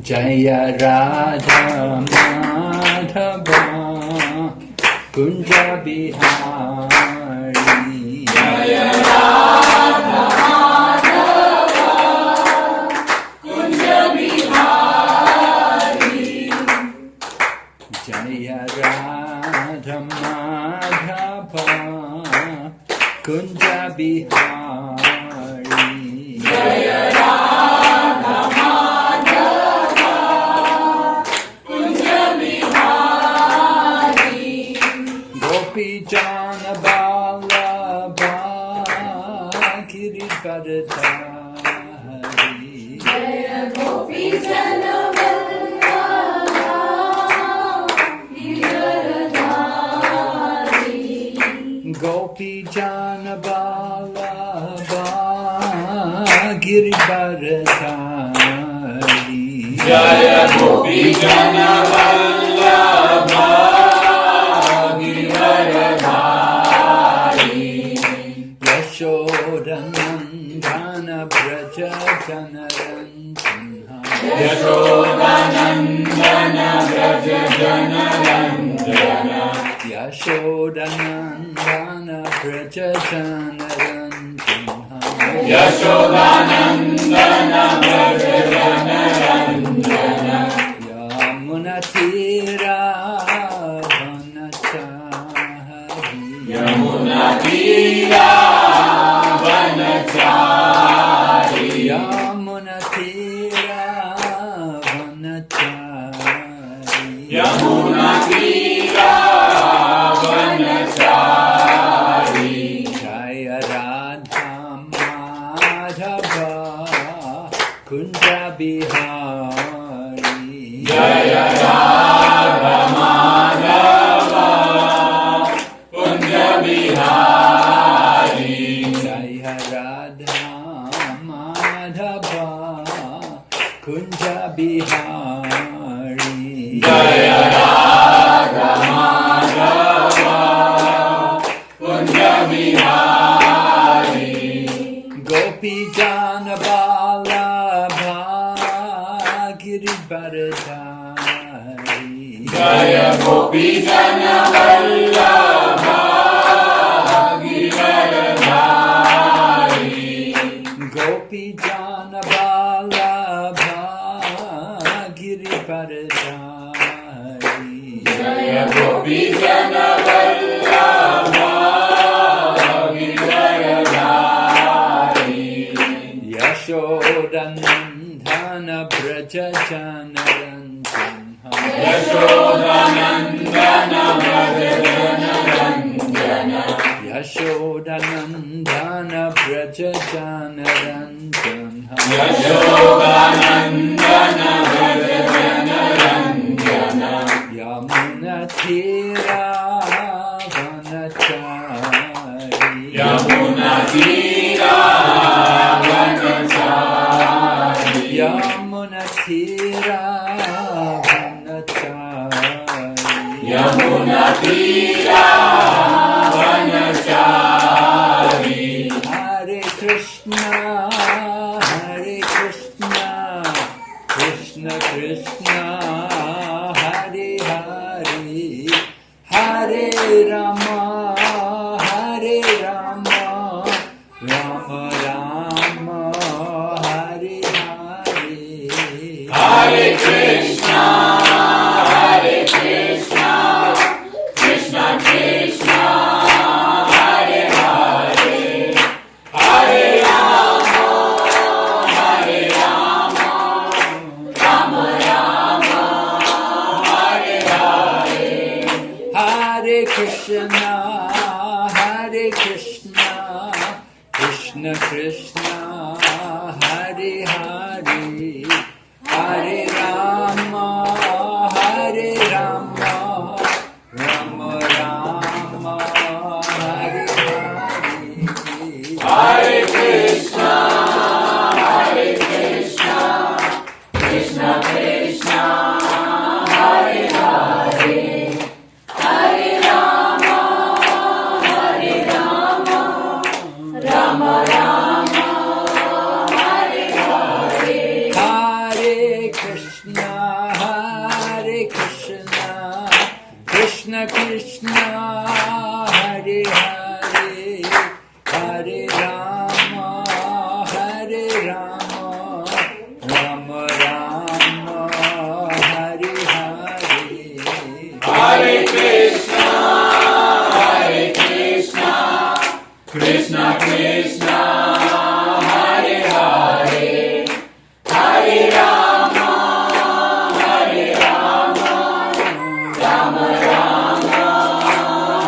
Jaya Radha Madhava Kunja Bihari Jaya Radha Madhava Kunja Bihari Jaya Radha Madhava Kunja Bihari Jaya Radha Madhava Kunja Bihari Gopi Jana Vallabha Girivardhari Jaya Gopi Jana Vallabha Giridharadhari Gopi Jana Vallabha Girivardhari Jaya Gopi Jana Vallabha Giridharadhari Yashodanandana Braja Janaranjana Yashodanandana Braja Janaranjana Yashodanandana Braja Janaranjana Yashodanandana Braja Janaranjana Yamunatira Vanachari Yamuna Tira Vanachari Yamunatira Vanachari Yamuna Tira Vanachari Jaya Radha Madhava Kunja Bihari Jaya Radha Madhava Kunja Bihari Jaya Radha Madhava Kunja Bihari Jaya Radha Madhava Kunja Bihari Gopi Jana Vallabha Girivardhari Jaya Gopi Jana Vallabha Giridharadhari Gopi Jana Vallabha Girivardhari Jaya Gopi Jana Vallabha Giridharadhari Yashodanandana Braja Janaranjana Yashodanandana Braja Janaranjana Yashodanandana Braja Janaranjana Yashodanandana Braja Janaranjana Yamunatira Vanachari Yamuna Tira Vanachari Yamunatira Vanachari Yamuna Tira Vanachari Hare Krishna Krishna Krishna Hare Hare Hare Rama Rama Rama Hare Hare Hare Krishna Krishna Krishna Hare Hare Hare Rama Rama Rama Hare Hare Hare Krishna Krishna Krishna Hare Hare Hare Rama Rama Rama Hare Hare Hare Krishna Krishna Krishna Hare Hare Hare Rama Rama Rama Hare Hare Krishna, Hare Hare, Hare Rama, Hare Rama, Rama Rama, Hare Hare. Hare Krishna, Krishna Krishna, Hare Hare, Hare Rama, Rama Rama,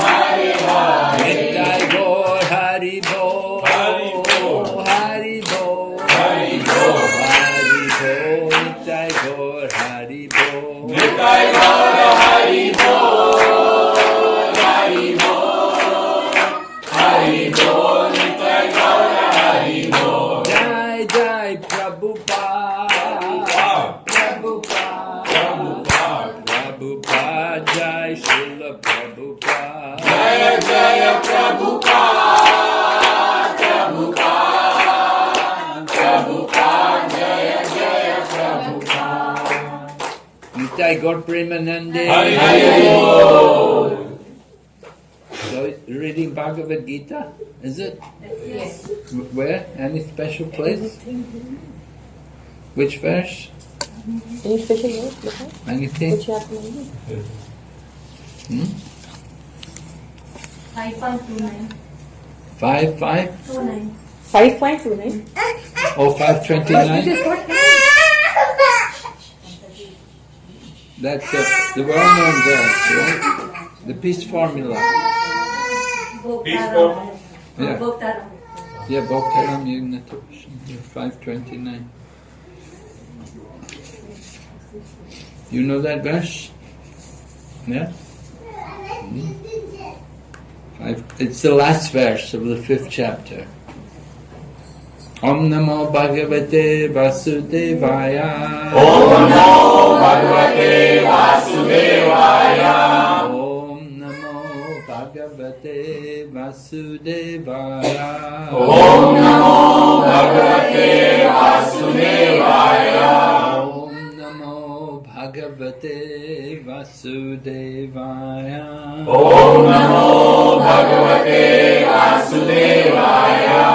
Hare Hare. Nitai Gaur Hari Bol, Hari Bol, Hari Bol, Hari Bol, Nitai Gaur Hari Bol, Nitai Gaur Hari Bol, Hari Bol, Hari Bol, Nitai Gaur Hari Bol. Jai Jai Prabhupada, Prabhupada, Prabhupada, Jai Srila Prabhupada, Jaya Jaya Prabhupada, Prabhupada, Prabhupada, Jaya Jaya Prabhupada. Nitai Gaur Premanande. Hari Bol. So, reading Bhagavad Gita, is it? Yes. Where? Any special place? Which verse? Any special word? Anything? Which you have to know? 5.29. 5.29? 5.29. Oh, 5.29? That's the well-known verse, right? The peace formula. Peaceful. Yeah. Yeah, Bhaktaram Yagnatapasam. 5.29. You know that verse? Yeah? It's the last verse of the 5th chapter. Om Namo Bhagavate Vasudevaya. Om Namo Bhagavate Vasudevaya. Om Namo Bhagavate Vasudevaya. Om Namo Bhagavate Vasudevaya. Om Namo Bhagavate Vasudevaya. Om Namo Bhagavate Vasudevaya.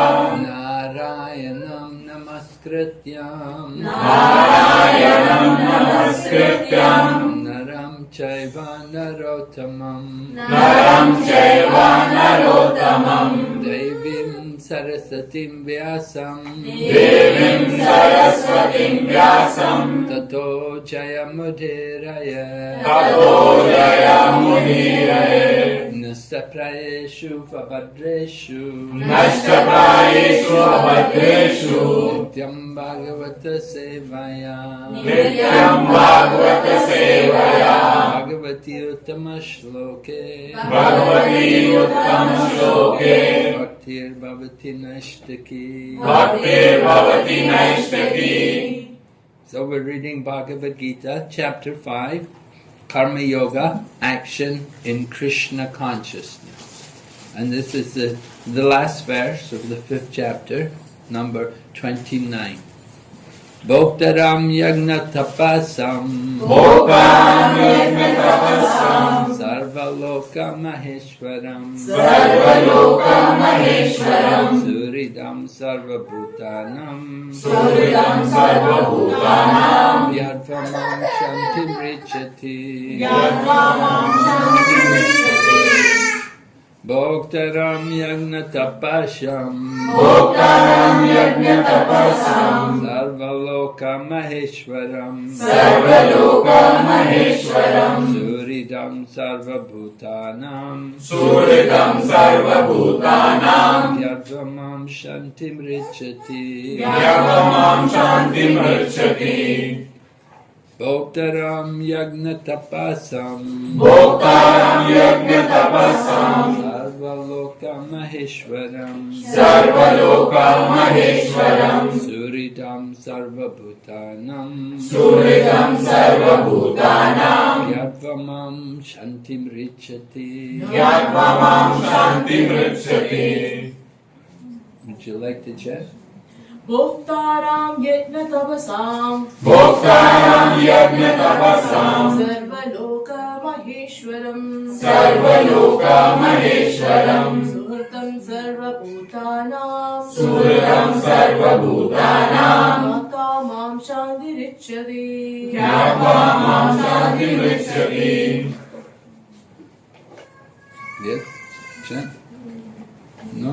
Narayanam Namaskrityam. Narayanam Namaskrityam. Naram Chaiva Narottamam. Naram Chaiva Narottamam. Devim Sarasatim Vyasam. Devim Saraswatim Vyasam. Tato Jayamudhiraya. Tato Jayamudhiraya. Nastaprayeshu Vabhadreshu. Nashtaprayeshu Abhadreshu. Nityam Bhagavata Sevaya. Nityam Bhagavata Sevaya. Bhagavati Uttama Shloke. Bhagavati Uttama Shloke. Bhaktir Bhavati Nashtaki. Bhaktir Bhavati Naishtaki. So we're reading Bhagavad Gita, chapter 5, Karma Yoga, Action in Krishna Consciousness. And this is the last verse of the 5th chapter, number 29. Bhoktaram Yagna Tapasam. Bhoktaram Yagna Tapasam. Sarvaloka Maheshwaram. Sarvaloka Maheshwaram. Suridam Sarvabhutanam. Suridam Sarvabhutanam. Yadvamam Shantim Richati. Yadvamam Shantim Richati. Bhoktaram Yagna Tapasham. Bhoktaram Yagna Tapasam. Sarvaloka Maheshwaram. Sarvaloka Maheshwaram. Suridam Sarvabhutanam. Suridam Sarvabhutanam. Yadvamam Shantim Richati. Yadvamam Shantim Richati. Bhoktaram Yagna Tapasam. Bhoktaram Yagna Tapasam. Sarvaloka Maheshwaram. Sarvaloka Maheshwaram. Suridam Sarvabhutanam. Suridam Sarvabhutanam. Yadvamam Shantim Richati. Yadvamam Shantim Richati. Would you like to chant? Bhoktaram Yajna Tapasam. Bhoktaram Yagna Tapasam. Sarvaloka Maheshwaram Sarvaloka Maheshwaram Suhritam Sarvabhutanam Suhritam Sarvabhutanam Mata Mam Shantirichyate Jnatva Mam Shantimrichyati. Yes? Chant? No?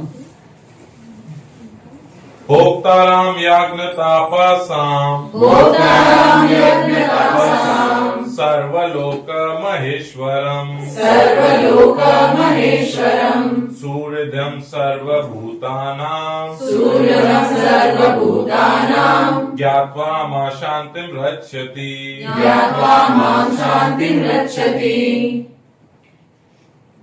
Bhoktaram yagna tapasam Bhoktaram yajna tapasam Sarvaloka Maheshwaram Sarvaloka Maheshwaram Suridam Sarvabhutanam Suryam Sarvabhutanam Gyatva ma shantim rachyati Jnatva Mam Shantim Rachyati.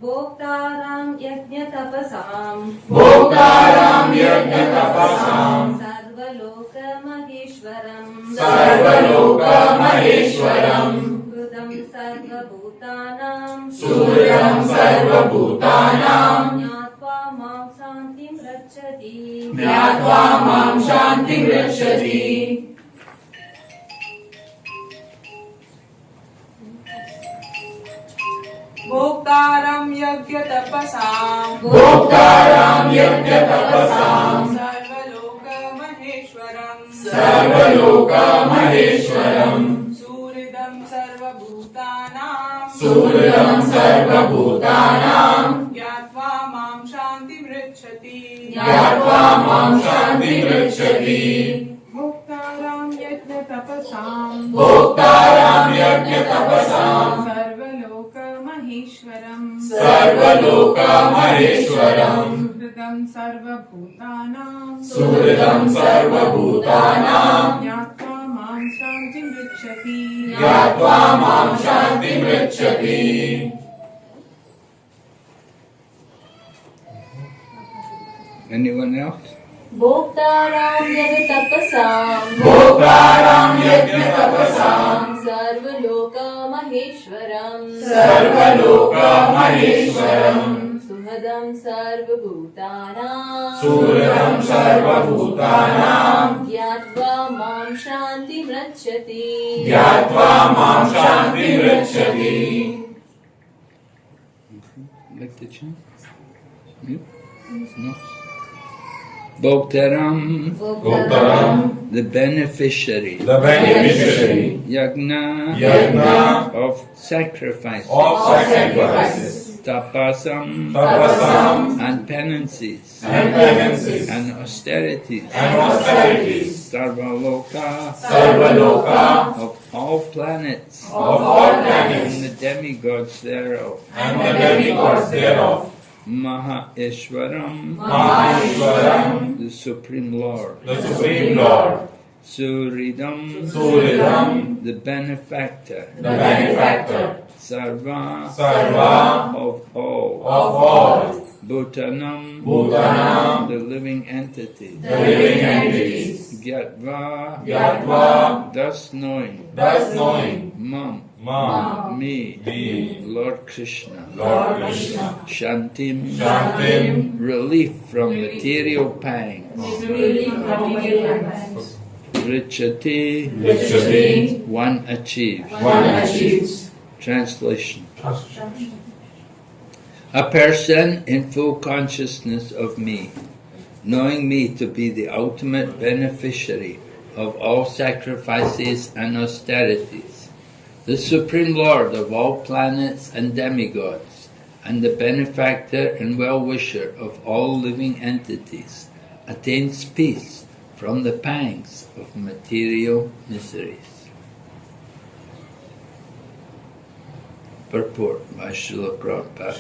Bhoktaram yajna tapasam Bhoktaram yajna tapasam Sarvaloka Maheshwaram Sarvaloka Maheshwaram Suhridam Sarvabhutanam Suryam Sarvabhutanam Jnatva Mam Shantim Rachyati Jnatva Mam Shantim Rachyati. Bhoktaram yajna tapasam Bhoktaram yajna tapasam Sarvaloka Maheshwaram Sarvaloka Maheshwaram Suridam Sarvabhutanam Suryam Sarvabhutanam Gyatva Mam Shantim Richyati Jnatva Mam Shantim Rachyati. Bhoktaram yajna tapasam Bhoktaram yajna tapasam Sarvaloka Maheshwaram Sarvaloka Maheshwaram Suhritam Sarvabhutanam Suhritam Sarvabhutanam Gyatva Mam Shantim Richyati Jnatva Mam Shantim Rachyati. Anyone else? Bhoktaram yajna tapasam Bhoktaram yajna tapasam Sarvaloka Maheshwaram Sarvaloka Maheshwaram Suhadam Sarvabhutanam Suryam Sarvabhutanam Gyatva Mam Shantim Rachyati Jnatva Mam Shantim Rachyati. Like to chant? You? No? Bhoktaram, Bhoktaram, the beneficiary, The beneficiary yajna of sacrifice, of sacrifices, tapasam, tapasam and penances, and penances, and austerities, and austerities, sarvaloka, Sarvaloka, of all planets, of all and planets, the demigods thereof, and the demigods thereof, Maheshwaram, Maheshwaram, the Supreme Lord, the Supreme Lord, Suridam, Suridam, the benefactor, the benefactor, Sarva, Sarva, of all, of all, Bhutanam, Bhutanam, the living entities, the living entities, Gyatva, Jnatva, thus knowing, thus knowing, Mam, Mam me, Me Lord Krishna, Lord Krishna, Shantim, Shantim, relief from material pangs, Richati, Richyati, one achieves. one achieves. Translation. A person in full consciousness of me, knowing me to be the ultimate beneficiary of all sacrifices and austerities, the Supreme Lord of all planets and demigods, and the benefactor and well-wisher of all living entities, attains peace from the pangs of material miseries. Purport by Srila Prabhupada.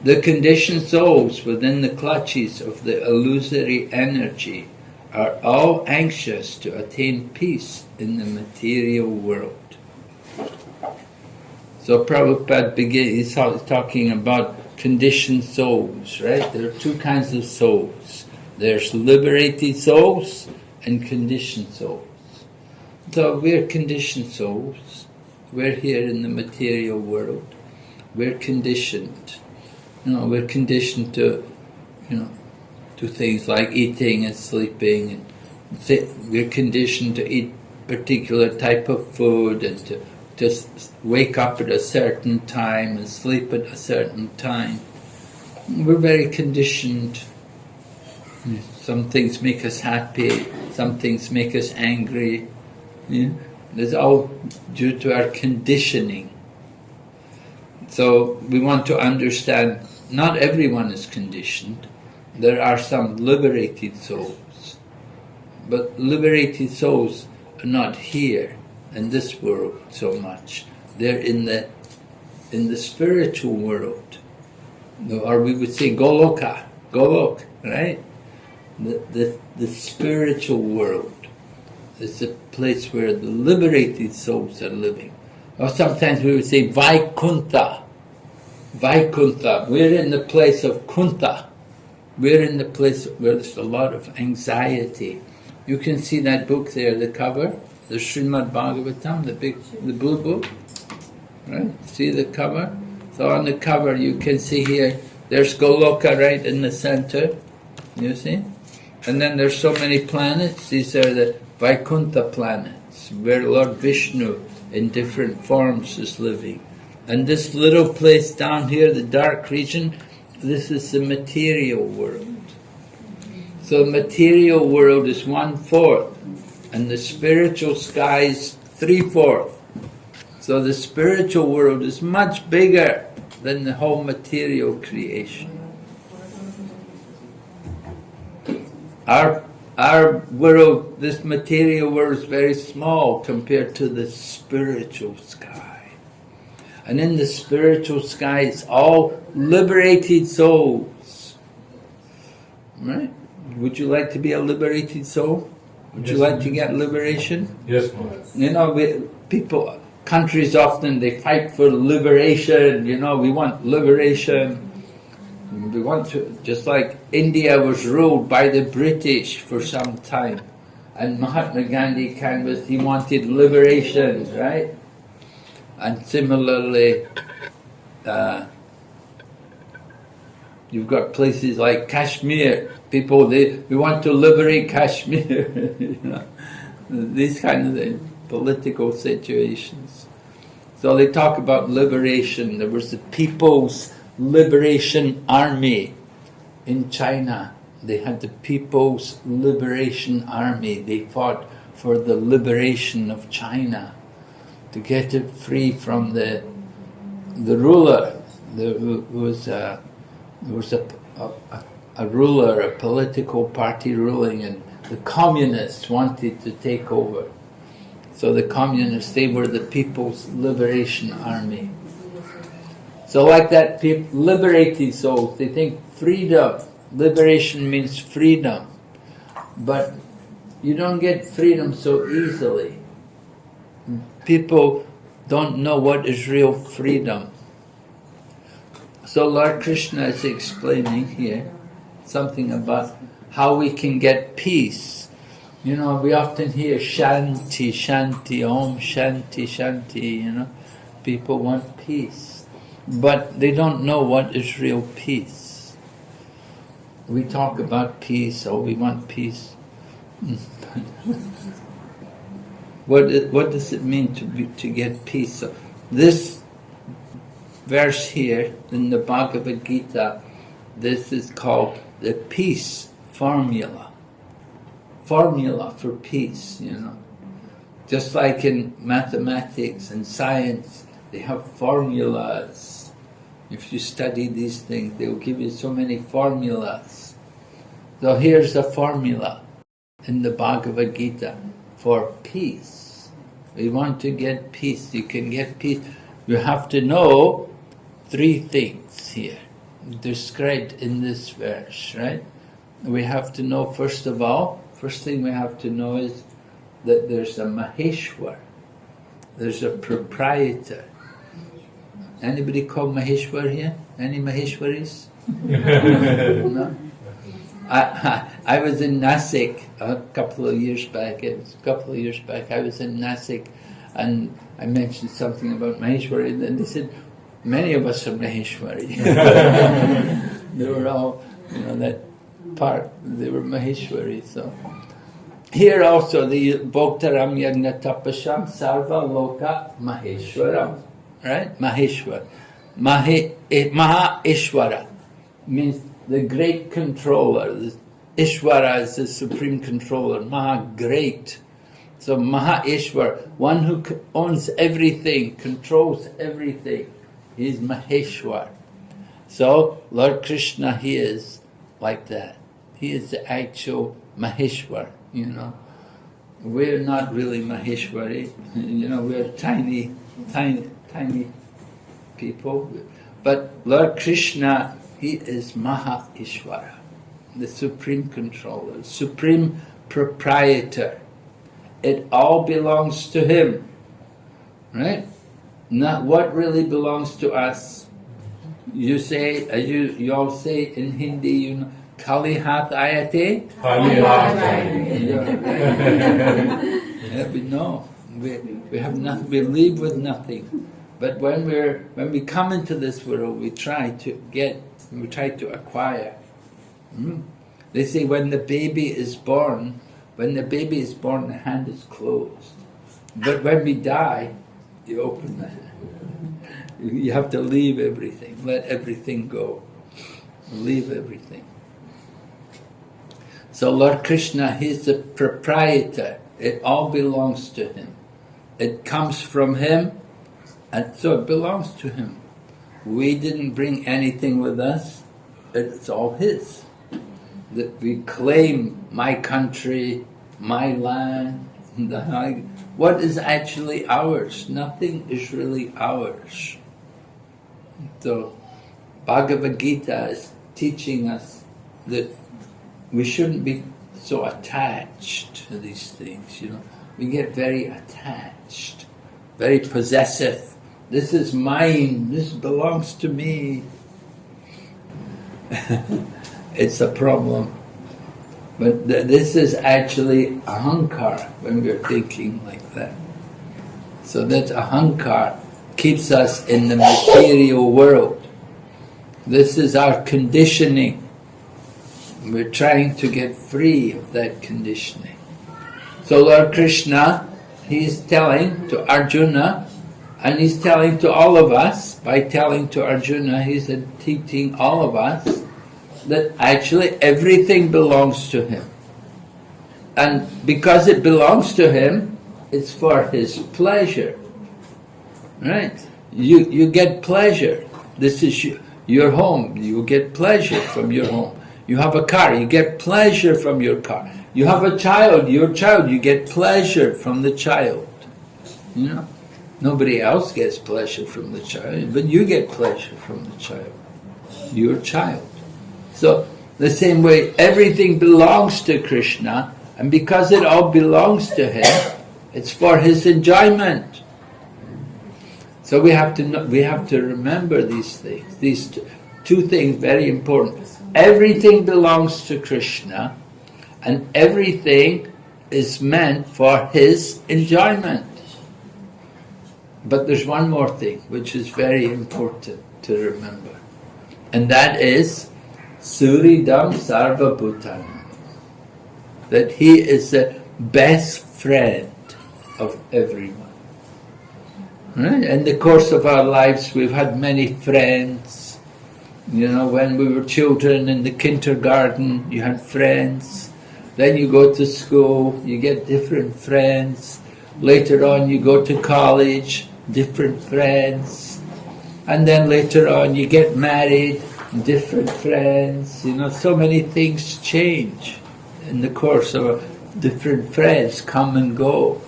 The conditioned souls within the clutches of the illusory energy are all anxious to attain peace in the material world. So Prabhupada he's talking about conditioned souls, right? There are two kinds of souls. There's liberated souls and conditioned souls. So we're conditioned souls. We're here in the material world. We're conditioned. We're conditioned to, to things like eating and sleeping. And we're conditioned to eat particular type of food and to to wake up at a certain time and sleep at a certain time. We're very conditioned. Some things make us happy, some things make us angry. Yeah? It's all due to our conditioning. So we want to understand not everyone is conditioned. There are some liberated souls. But liberated souls are not here in this world so much. They're in the spiritual world. Or we would say Goloka, Golok, right? The spiritual world is the place where the liberated souls are living. Or sometimes we would say Vaikuntha. Vaikuntha. We're in the place of Kuntha. We're in the place where there's a lot of anxiety. You can see that book there, the cover, the Srimad Bhagavatam, the blue book, right? See the cover? So on the cover you can see here, there's Goloka right in the center, you see? And then there's so many planets, these are the Vaikuntha planets, where Lord Vishnu in different forms is living. And this little place down here, the dark region, this is the material world. So the material world is 1/4, and the spiritual sky is 3/4. So the spiritual world is much bigger than the whole material creation. Our world, this material world, is very small compared to the spiritual sky. And in the spiritual sky, it's all liberated souls. Right? Would you like to be a liberated soul? Would you like to get liberation? Yes, Maharaj. You know, countries often, they fight for liberation, we want liberation. We want to, just like India was ruled by the British for some time, and Mahatma Gandhi canvassed, he wanted liberation, right? And similarly, you've got places like Kashmir, people, we want to liberate Kashmir, these kind of things, political situations. So they talk about liberation. There was the People's Liberation Army in China. They had the People's Liberation Army. They fought for the liberation of China, to get it free from the ruler. There was a ruler, a political party ruling, and the communists wanted to take over. So the communists, they were the People's Liberation Army. So like that, liberated souls, they think freedom, liberation means freedom. But you don't get freedom so easily. People don't know what is real freedom. So Lord Krishna is explaining here something about how we can get peace. We often hear Shanti, Shanti, Om Shanti, Shanti, people want peace. But they don't know what is real peace. We talk about peace, we want peace. What does it mean to get peace? So this verse here in the Bhagavad Gita, this is called the peace formula. Formula for peace, Just like in mathematics and science, they have formulas. If you study these things, they will give you so many formulas. So here's the formula in the Bhagavad Gita for peace. We want to get peace. You can get peace. You have to know 3 things here, described in this verse, right? We have to know, first thing we have to know is that there's a Maheshwar. There's a proprietor. Anybody called Maheshwar here? Any Maheshwaris? No? I was in Nasik a couple of years back. I was in Nasik, and I mentioned something about Maheshwari, and then they said, many of us are Maheshwari. They were all, that part, they were Maheshwari. So here also the Bhoktaram Yagna Tapasham Sarva Loka Maheshwaram. Right? Maheshwar. Maha Ishwara means the great controller. The Ishwara is the supreme controller. Maha great. So Maha Ishwar, one who owns everything, controls everything. He is Maheshwar. So Lord Krishna, he is like that. He is the actual Maheshwar, you know. We're not really Maheshwari, you know, we're tiny people. But Lord Krishna, he is Maha Ishwara, the supreme controller, supreme proprietor. It all belongs to him, right? Not what really belongs to us. You say, you all say in Hindi, you know, Kali Hath Ayate? Yeah, we know. We have nothing, we leave with nothing. But when we come into this world, we try to acquire. They say when the baby is born, the hand is closed. But when we die, you open the hand. You have to leave everything, let everything go. Leave everything. So Lord Krishna, he's the proprietor. It all belongs to him. It comes from him, and so it belongs to him. We didn't bring anything with us. It's all his. That we claim my country, my land. What is actually ours? Nothing is really ours. So Bhagavad Gita is teaching us that we shouldn't be so attached to these things, you know. We get very attached, very possessive. This is mine, this belongs to me. It's a problem. But this is actually ahankar when we're thinking like that. So that ahankar keeps us in the material world. This is our conditioning. We're trying to get free of that conditioning. So Lord Krishna, he's telling to Arjuna, and he's telling to all of us, by telling to Arjuna, he's teaching all of us, that actually everything belongs to him. And because it belongs to him, it's for his pleasure. Right? You get pleasure. This is your home. You get pleasure from your home. You have a car, you get pleasure from your car. You have a child, your child, you get pleasure from the child. You know? Nobody else gets pleasure from the child, but you get pleasure from the child. Your child. So, the same way, everything belongs to Krishna, and because it all belongs to him, it's for his enjoyment. So we have to remember these things. These two things, very important. Everything belongs to Krishna, and everything is meant for his enjoyment. But there's one more thing, which is very important to remember. And that is, Suridam Sarva Bhutanam. That he is the best friend of everyone. Right? In the course of our lives, we've had many friends. You know, when we were children in the kindergarten, you had friends. Then you go to school, you get different friends. Later on, you go to college, different friends. And then later on, you get married, different friends. You know, so many things change in the course of different friends come and go.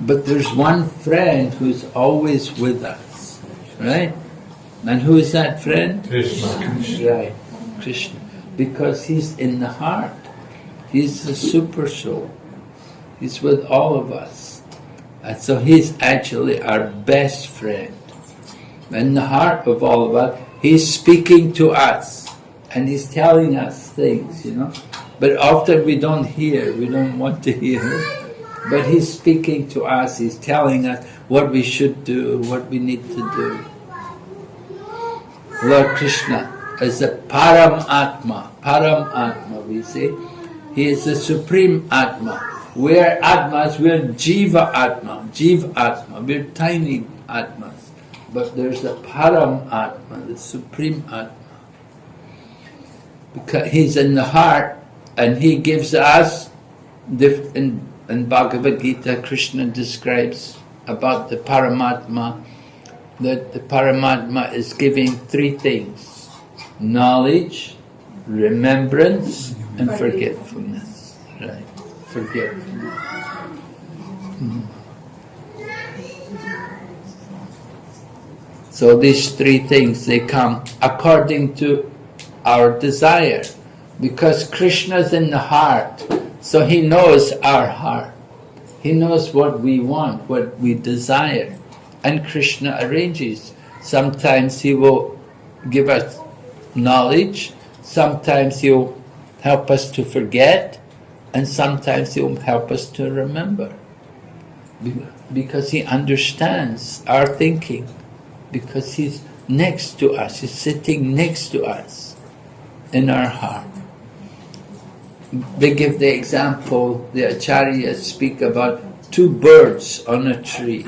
But there's one friend who's always with us, right? And who is that friend? Krishna. Right, Krishna. Because he's in the heart. He's the super soul. He's with all of us. And so he's actually our best friend. In the heart of all of us, he's speaking to us. And he's telling us things, you know. But often we don't hear, we don't want to hear. But he's speaking to us, he's telling us what we should do, what we need to do. Lord Krishna is the Param Atma, we say. He is the Supreme Atma. We are Atmas, we are Jiva Atma, Jiva Atma, we are tiny Atmas. But there's the Param Atma, the Supreme Atma. Because He's in the heart, and He gives us, in Bhagavad Gita, Krishna describes about the Paramatma, that the Paramatma is giving three things: knowledge, remembrance, and forgetfulness. Right, forgetfulness. So these three things, they come according to our desire, because Krishna's in the heart, so He knows our heart. He knows what we want, what we desire, and Krishna arranges. Sometimes He will give us knowledge, sometimes He'll help us to forget, and sometimes He'll help us to remember. Because He understands our thinking, because He's next to us, He's sitting next to us in our heart. They give the example, the acharyas speak about two birds on a tree.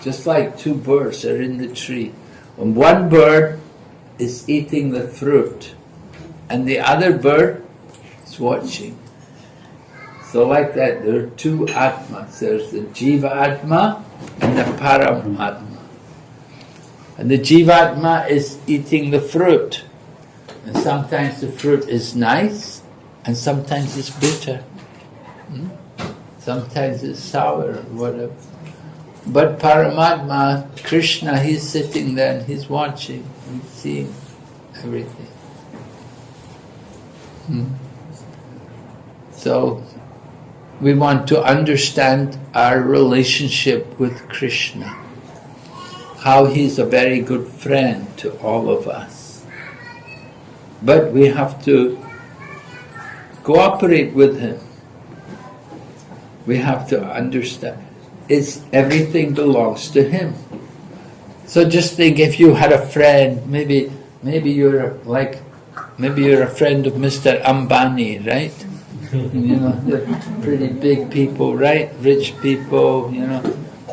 Just like two birds are in the tree. And one bird is eating the fruit, and the other bird is watching. So like that, there are two Atmas. There's the Jiva Atma and the Param Atma. And the Jiva Atma is eating the fruit. And sometimes the fruit is nice, and sometimes it's bitter. Sometimes it's sour or whatever. But Paramatma, Krishna, He's sitting there and He's watching, He's seeing everything. So we want to understand our relationship with Krishna, how He's a very good friend to all of us. But we have to cooperate with Him. We have to understand everything belongs to Him. So just think, if you had a friend, maybe you're a friend of Mr. Ambani, right? You know, they're pretty big people, right? Rich people, you know.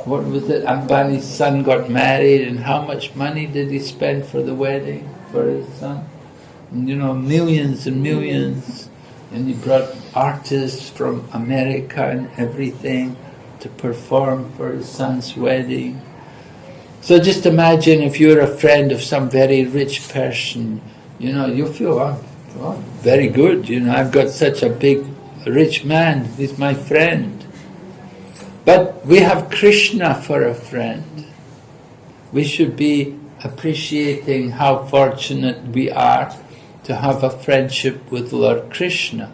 What was it? Ambani's son got married, and how much money did he spend for the wedding for his son? You know, millions and millions. And he brought artists from America and everything to perform for his son's wedding. So just imagine if you're a friend of some very rich person, you know, you feel, oh, very good, you know, I've got such a big, rich man, he's my friend. But we have Krishna for a friend. We should be appreciating how fortunate we are to have a friendship with Lord Krishna.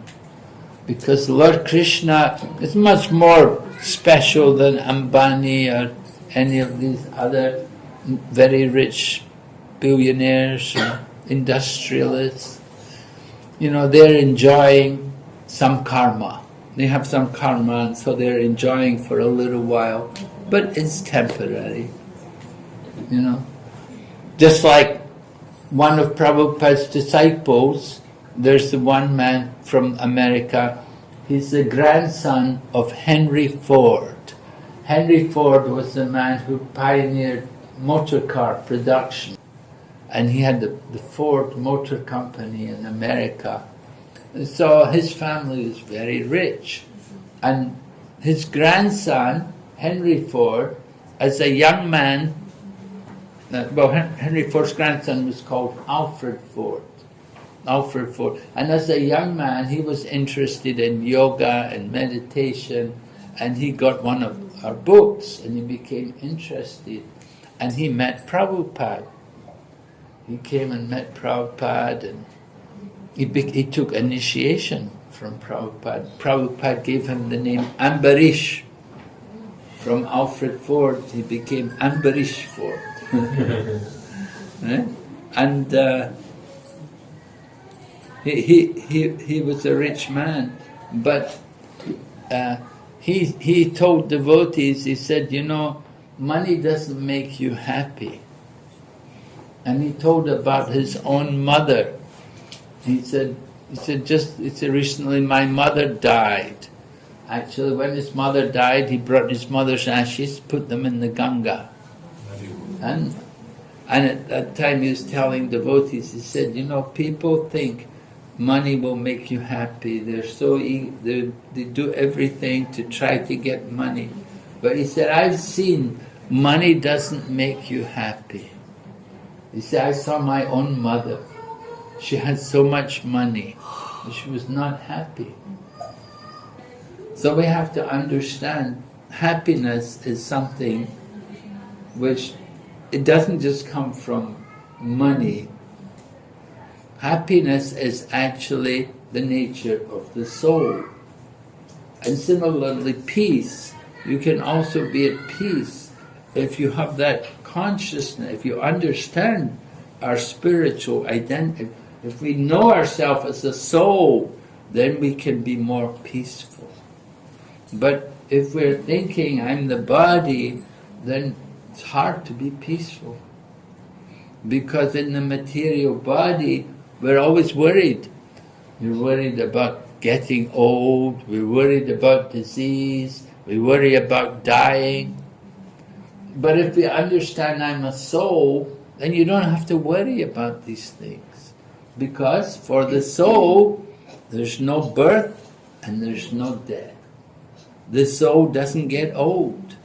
Because Lord Krishna is much more special than Ambani or any of these other very rich billionaires or industrialists. You know, they're enjoying some karma. They have some karma, and so they're enjoying for a little while, but it's temporary. You know, just like one of Prabhupada's disciples, there's the one man from America, he's the grandson of Henry Ford. Henry Ford was the man who pioneered motor car production, and he had the Ford Motor Company in America. And so his family is very rich, and his grandson, Henry Ford, as a young man, Henry Ford's grandson was called Alfred Ford. And as a young man, he was interested in yoga and meditation, and he got one of our books, and he became interested, and he met Prabhupada. He came and met Prabhupada, and he took initiation from Prabhupada. Prabhupada gave him the name Ambarish. From Alfred Ford, he became Ambarish Ford. Right? And he was a rich man, but he told devotees, he said, you know, money doesn't make you happy. And he told about his own mother. He said, He said recently my mother died. Actually, when his mother died, he brought his mother's ashes, put them in the Ganga. And at that time he was telling devotees, he said, people think money will make you happy. They're so they do everything to try to get money. But he said, I've seen money doesn't make you happy. He said, I saw my own mother. She had so much money, but she was not happy. So we have to understand happiness is something which it doesn't just come from money. Happiness is actually the nature of the soul. And similarly, peace. You can also be at peace if you have that consciousness, if you understand our spiritual identity. If we know ourselves as a soul, then we can be more peaceful. But if we're thinking, I'm the body, then it's hard to be peaceful. Because in the material body, we're always worried. We're worried about getting old, we're worried about disease, we worry about dying. But if we understand I'm a soul, then you don't have to worry about these things. Because for the soul, there's no birth and there's no death. The soul doesn't get old.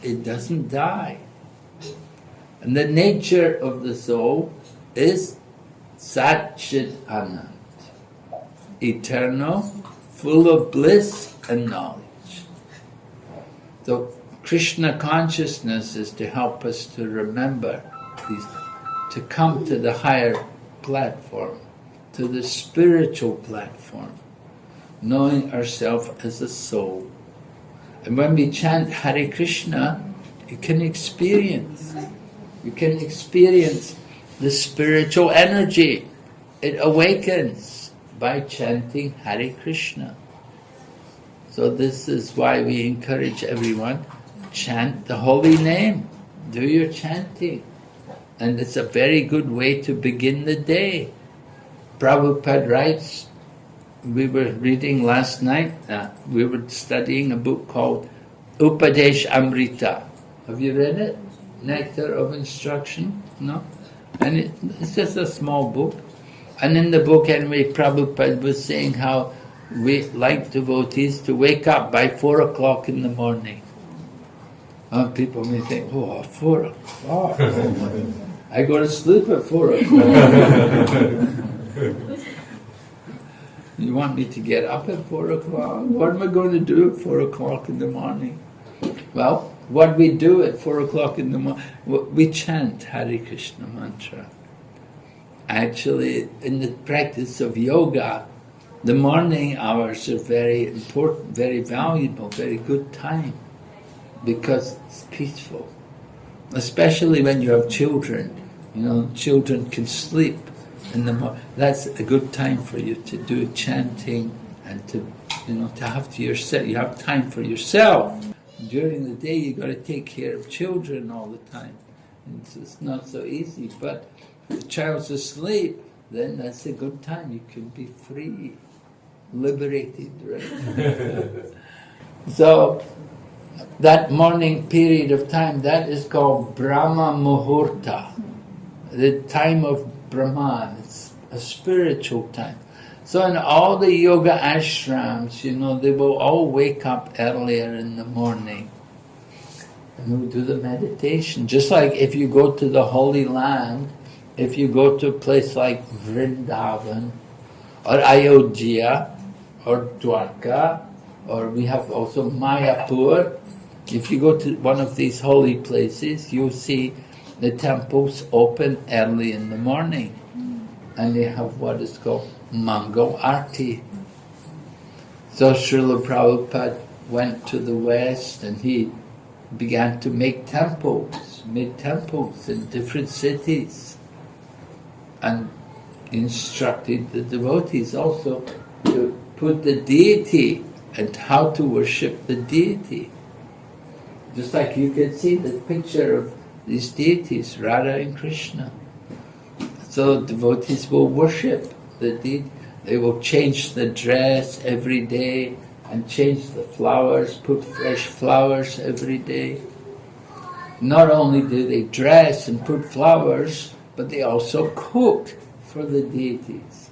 It doesn't die. And the nature of the soul is Sat Chit Anand, eternal, full of bliss and knowledge. So Krishna consciousness is to help us to remember these, to come to the higher platform, to the spiritual platform, knowing ourselves as a soul. And when we chant Hare Krishna, you can experience the spiritual energy. It awakens by chanting Hare Krishna. So this is why we encourage everyone, chant the holy name, do your chanting. And it's a very good way to begin the day. Prabhupada writes, we were reading last night, we were studying a book called Upadesh Amrita. Have you read it? Nectar of Instruction? No? And it's just a small book. And in the book anyway, Prabhupada was saying how we like devotees to wake up by 4 o'clock in the morning. People may think, 4 o'clock? I go to sleep at 4 o'clock. You want me to get up at 4 o'clock? What am I going to do at 4 o'clock in the morning? Well, what we do at 4 o'clock in the morning, we chant Hare Krishna mantra. Actually, in the practice of yoga, the morning hours are very important, very valuable, very good time, because it's peaceful. Especially when you have children. Children can sleep in the morning. That's a good time for you to do chanting and to have to yourself. You have time for yourself. During the day, you got to take care of children all the time. It's not so easy. But if the child's asleep, then that's a good time. You can be free, liberated, right? So that morning period of time, that is called Brahma Muhurta, the time of Brahman. It's a spiritual time. So in all the yoga ashrams, they will all wake up earlier in the morning and we'll do the meditation. Just like if you go to the Holy Land, if you go to a place like Vrindavan or Ayodhya or Dwarka, or we have also Mayapur, if you go to one of these holy places, you'll see the temples open early in the morning. And they have what is called Mangal Arti. So Srila Prabhupada went to the West and he began to make temples, made temples in different cities, and instructed the devotees also to put the deity and how to worship the deity. Just like you can see the picture of these deities, Radha and Krishna. So devotees will worship the deity. They will change the dress every day and change the flowers, put fresh flowers every day. Not only do they dress and put flowers, but they also cook for the deities.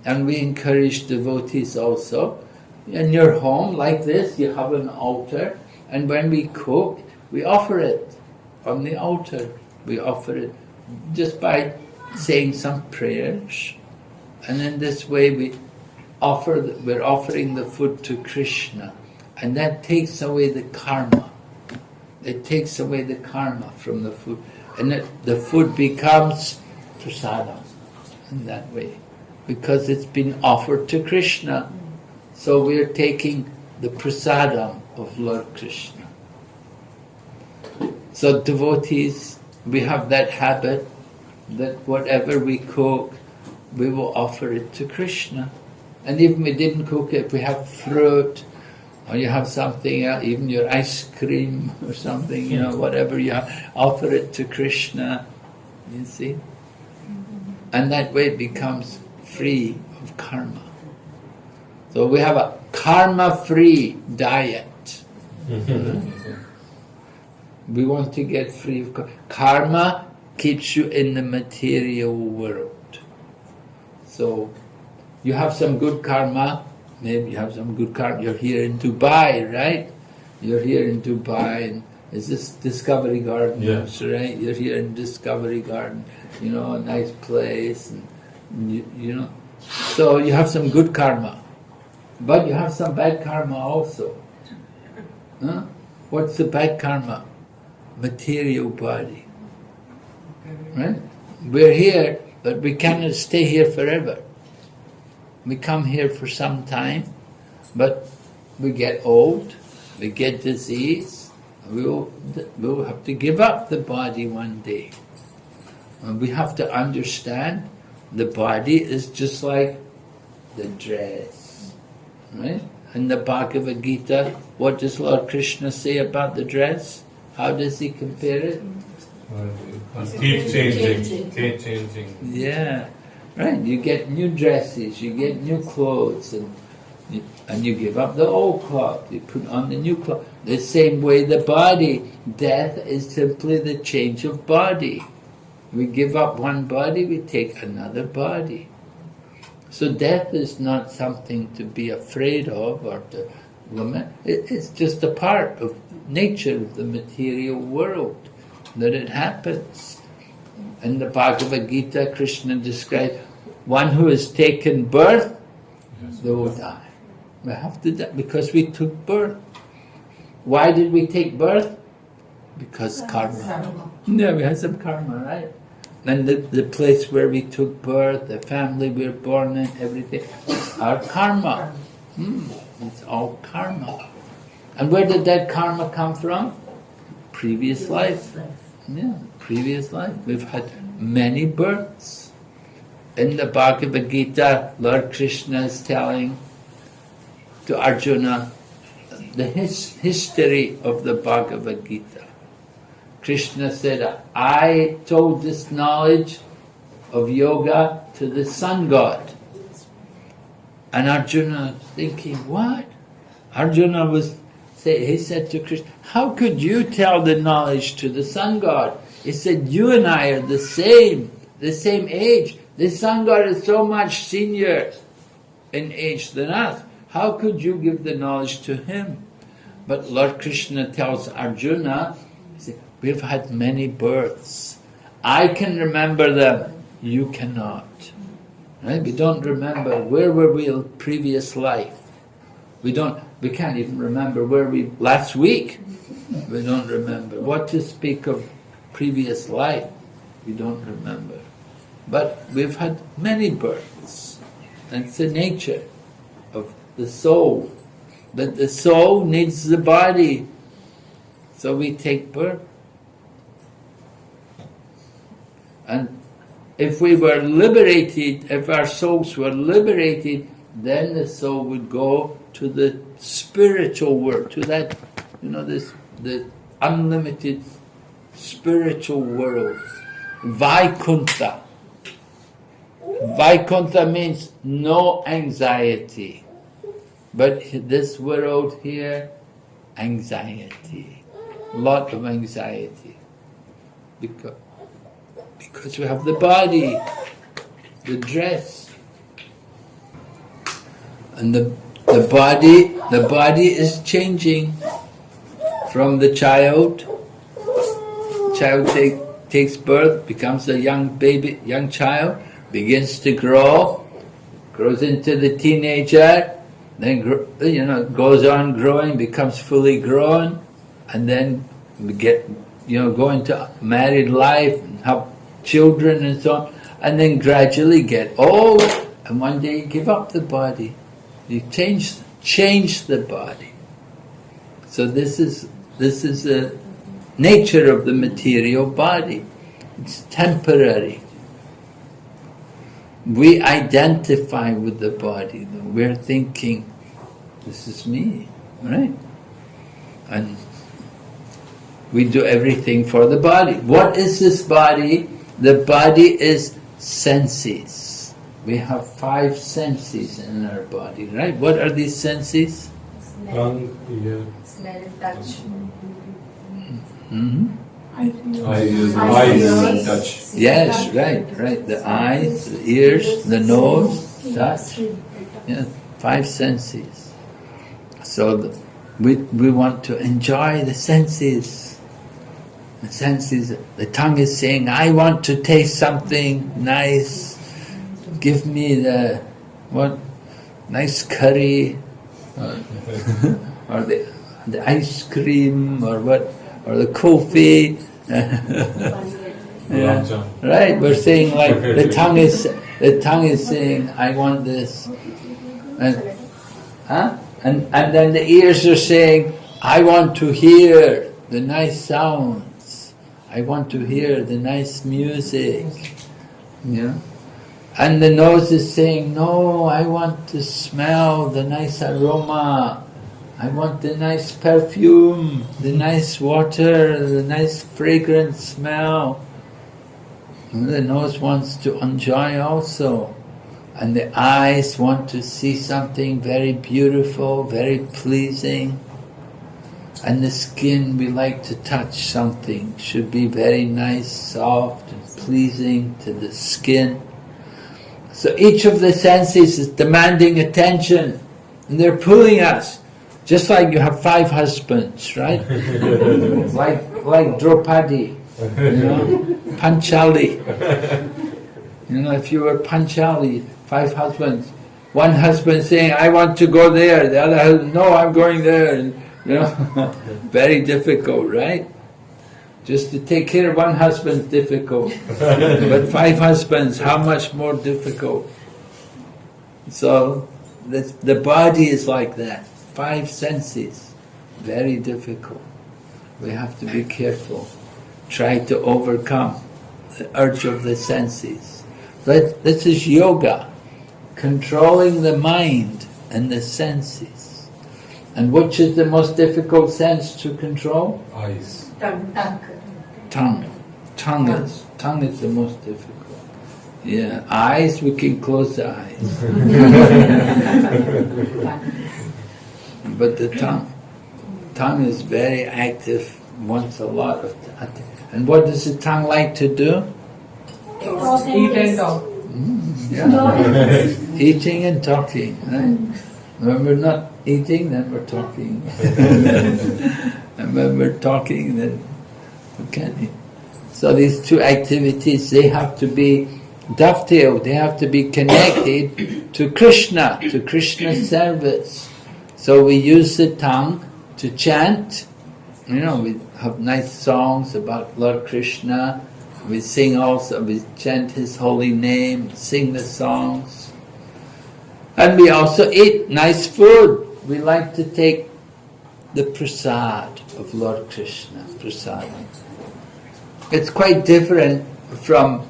And we encourage devotees also. In your home, like this, you have an altar, and when we cook, we offer it on the altar. We offer it just by saying some prayers. And in this way we're offering the food to Krishna. And that takes away the karma. It takes away the karma from the food. And the food becomes prasadam in that way. Because it's been offered to Krishna. So we're taking the prasadam of Lord Krishna. So devotees, we have that habit that whatever we cook, we will offer it to Krishna. And even we didn't cook it, if we have fruit, or you have something else, even your ice cream or something, whatever you have, offer it to Krishna, you see? And that way it becomes free of karma. So we have a karma-free diet. We want to get free of karma. Karma keeps you in the material world. So you have some good karma, maybe you have some good karma, you're here in Dubai, right? You're here in Dubai, and is this Discovery Garden? Yes. Right? You're here in Discovery Garden, a nice place, and so you have some good karma. But you have some bad karma also. Huh? What's the bad karma? Material body. Right? We're here, but we cannot stay here forever. We come here for some time, but we get old, we get disease, we'll have to give up the body one day. And we have to understand the body is just like the dress. Right? In the Bhagavad Gita, what does Lord Krishna say about the dress? How does he compare it? Keep changing. Yeah, right. You get new dresses, you get new clothes, and you give up the old cloth, you put on the new cloth. The same way the body, death is simply the change of body. We give up one body, we take another body. So death is not something to be afraid of or to lament. It's just a part of nature of the material world, that it happens. In the Bhagavad Gita, Krishna described one who has taken birth, they will die. We have to die because we took birth. Why did we take birth? Because karma. Yeah, we had some karma, right? And the place where we took birth, the family we were born in, everything, our karma. It's all karma. And where did that karma come from? Previous life. Yeah, previous life. We've had many births. In the Bhagavad Gita, Lord Krishna is telling to Arjuna the history of the Bhagavad Gita. Krishna said, I told this knowledge of yoga to the sun god. And Arjuna was thinking, what? Arjuna he said to Krishna, how could you tell the knowledge to the sun god? He said, you and I are the same age. The sun god is so much senior in age than us. How could you give the knowledge to him? But Lord Krishna tells Arjuna, he said, we've had many births. I can remember them. You cannot. Right? We don't remember where were we in previous life. We can't even remember where we last week. We don't remember. What to speak of previous life? We don't remember. But we've had many births. That's the nature of the soul. But the soul needs the body. So we take birth. And if we were liberated, if our souls were liberated, then the soul would go to the spiritual world, to that, the unlimited spiritual world, Vaikuntha. Vaikuntha means no anxiety. But this world here, anxiety. Lot of anxiety. Because we have the body, the dress. And the body is changing from the child. Child takes birth, becomes a young baby, young child, begins to grow, grows into the teenager, then goes on growing, becomes fully grown, and then go into married life, and have children and so on, and then gradually get old, and one day you give up the body. You change the body. So this is the nature of the material body. It's temporary. We identify with the body, though. We're thinking, this is me, right? And we do everything for the body. What is this body? The body is senses. We have 5 senses in our body, right? What are these senses? Tongue, ear, Smell, touch. Mm-hmm. eyes and touch. Yes, right. The eyes, the ears, the nose, touch. Yeah, 5 senses. So we want to enjoy the senses. The senses. The tongue is saying, I want to taste something nice. Give me the nice curry, or the ice cream, or the coffee. Yeah. Right, we're saying like the tongue is saying, I want this, and then the ears are saying, I want to hear the nice sounds. I want to hear the nice music. Yeah. And the nose is saying, no, I want to smell the nice aroma. I want the nice perfume, the nice water, the nice fragrant smell. And the nose wants to enjoy also. And the eyes want to see something very beautiful, very pleasing. And the skin, we like to touch something. Should be very nice, soft and pleasing to the skin. So each of the senses is demanding attention, and they're pulling us. Just like you have 5 husbands, right? like Draupadi, Panchali. If you were Panchali, 5 husbands. One husband saying, I want to go there. The other husband, no, I'm going there. And, very difficult, right? Just to take care of one husband is difficult. But 5 husbands, how much more difficult? So the body is like that. 5 senses, very difficult. We have to be careful. Try to overcome the urge of the senses. This is yoga, controlling the mind and the senses. And which is the most difficult sense to control? Eyes. Tongue. Tongue is the most difficult. Yeah, eyes, we can close the eyes. But the tongue is very active, wants a lot of attention. And what does the tongue like to do? Eat and talk. Yeah. Eating and talking. Right? When we're not eating, then we're talking. And when we're talking, then we can't eat. So these 2 activities, they have to be dovetailed, they have to be connected to Krishna's service. So we use the tongue to chant. We have nice songs about Lord Krishna. We sing also, we chant His holy name, sing the songs. And we also eat nice food. We like to take the prasad of Lord Krishna, prasad. It's quite different from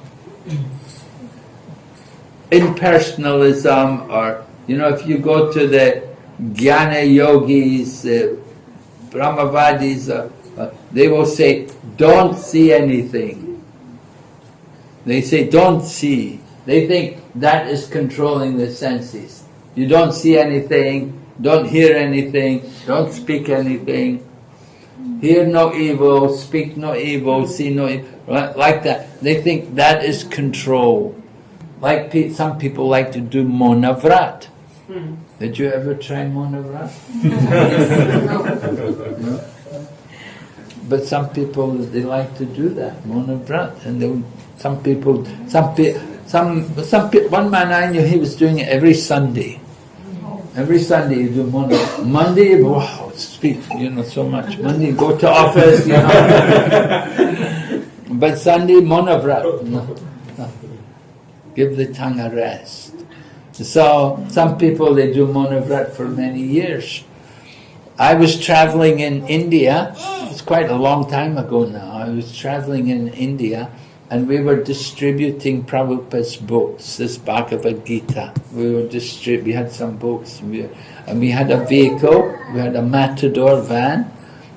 impersonalism, or, if you go to the Jnana yogis, Brahmavadis, they will say, don't see anything. They say, don't see. They think that is controlling the senses. You don't see anything, don't hear anything, don't speak anything. Hear no evil, speak no evil, see no evil. Like that. They think that is control. Like some people like to do monavrat. Did you ever try monavrat? No? But some people, they like to do that, monavrat. And one man I knew, he was doing it every Sunday. Every Sunday you do monavrat. Monday, wow, speak, so much. Monday, go to office, But Sunday, monavrat. No. Give the tongue a rest. So, some people, they do monavrat for many years. I was traveling in India, it's quite a long time ago now, I was traveling in India and we were distributing Prabhupada's books, this Bhagavad Gita. We had some books, and we had a vehicle, we had a matador van,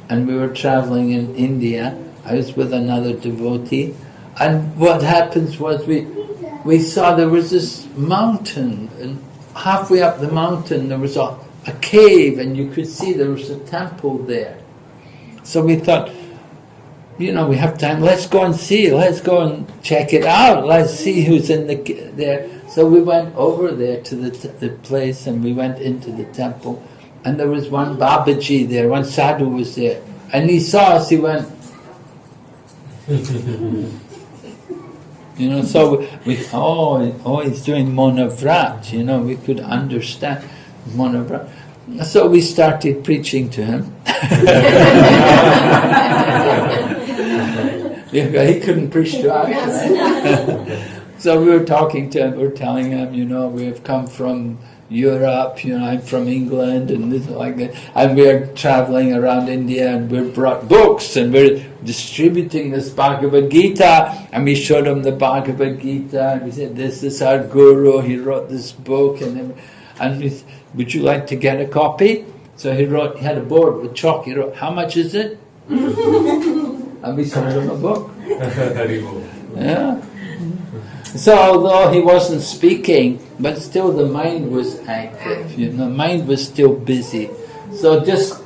and we were traveling in India. I was with another devotee, and what happens was we saw there was this mountain, and halfway up the mountain there was a cave, and you could see there was a temple there. So we thought, we have time, let's go and see, let's go and check it out, let's see who's in there. So we went over there to the place, and we went into the temple, and there was one Babaji there, one sadhu was there, and he saw us, he went, so he's doing monavrat, we could understand monavrat. So we started preaching to him. He couldn't preach to us, right? So we were talking to him, we were telling him, we have come from Europe, I'm from England, and this like that, and we're traveling around India, and we brought books, and we're distributing this Bhagavad Gita, and we showed him the Bhagavad Gita, and we said, this is our guru, he wrote this book, and we said, would you like to get a copy? So he had a board with chalk, he wrote, how much is it? And we sold him a book. Yeah. So although he wasn't speaking, but still the mind was active, the mind was still busy. So just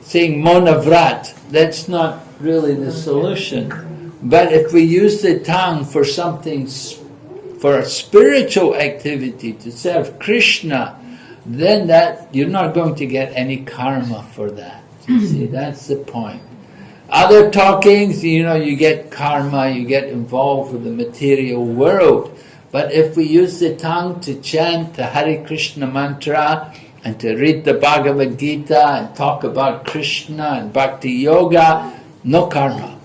saying monavrat, that's not really the solution. But if we use the tongue for something, for a spiritual activity, to serve Krishna, then you're not going to get any karma for that. You see, that's the point. Other talkings, you get karma, you get involved with the material world. But if we use the tongue to chant the Hare Krishna mantra, and to read the Bhagavad Gita, and talk about Krishna and Bhakti Yoga, no karma.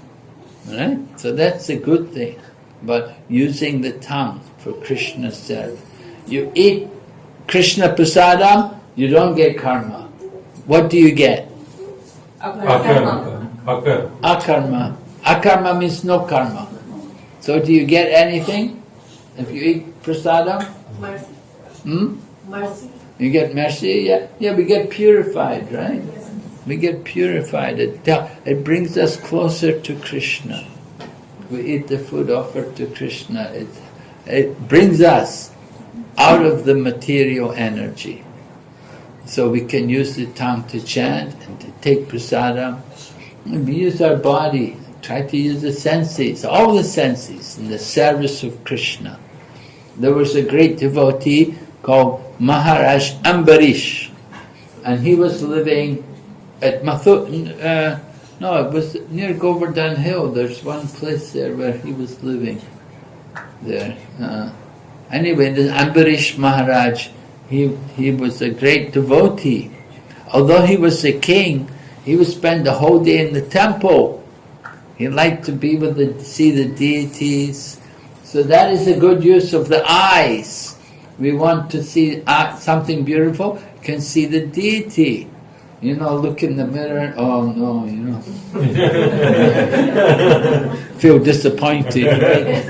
Right? So that's a good thing. But using the tongue for Krishna's service. You eat Krishna prasadam, you don't get karma. What do you get? Akarma. Akarma. Akarma means no karma. So do you get anything if you eat prasadam? Mercy. Mercy. You get mercy? Yeah, we get purified, right? We get purified. It brings us closer to Krishna. We eat the food offered to Krishna. It brings us out of the material energy. So we can use the tongue to chant and to take prasadam. And we use our body, try to use the senses, all the senses, in the service of Krishna. There was a great devotee called Maharaj Ambarish, and he was living at it was near Govardhan Hill. There's one place there where he was living there. Anyway, the Ambarish Maharaj, he was a great devotee. Although he was a king, he would spend the whole day in the temple. He liked to be see the deities. So that is a good use of the eyes. We want to see something beautiful, can see the deity. Look in the mirror, oh no, feel disappointed, right?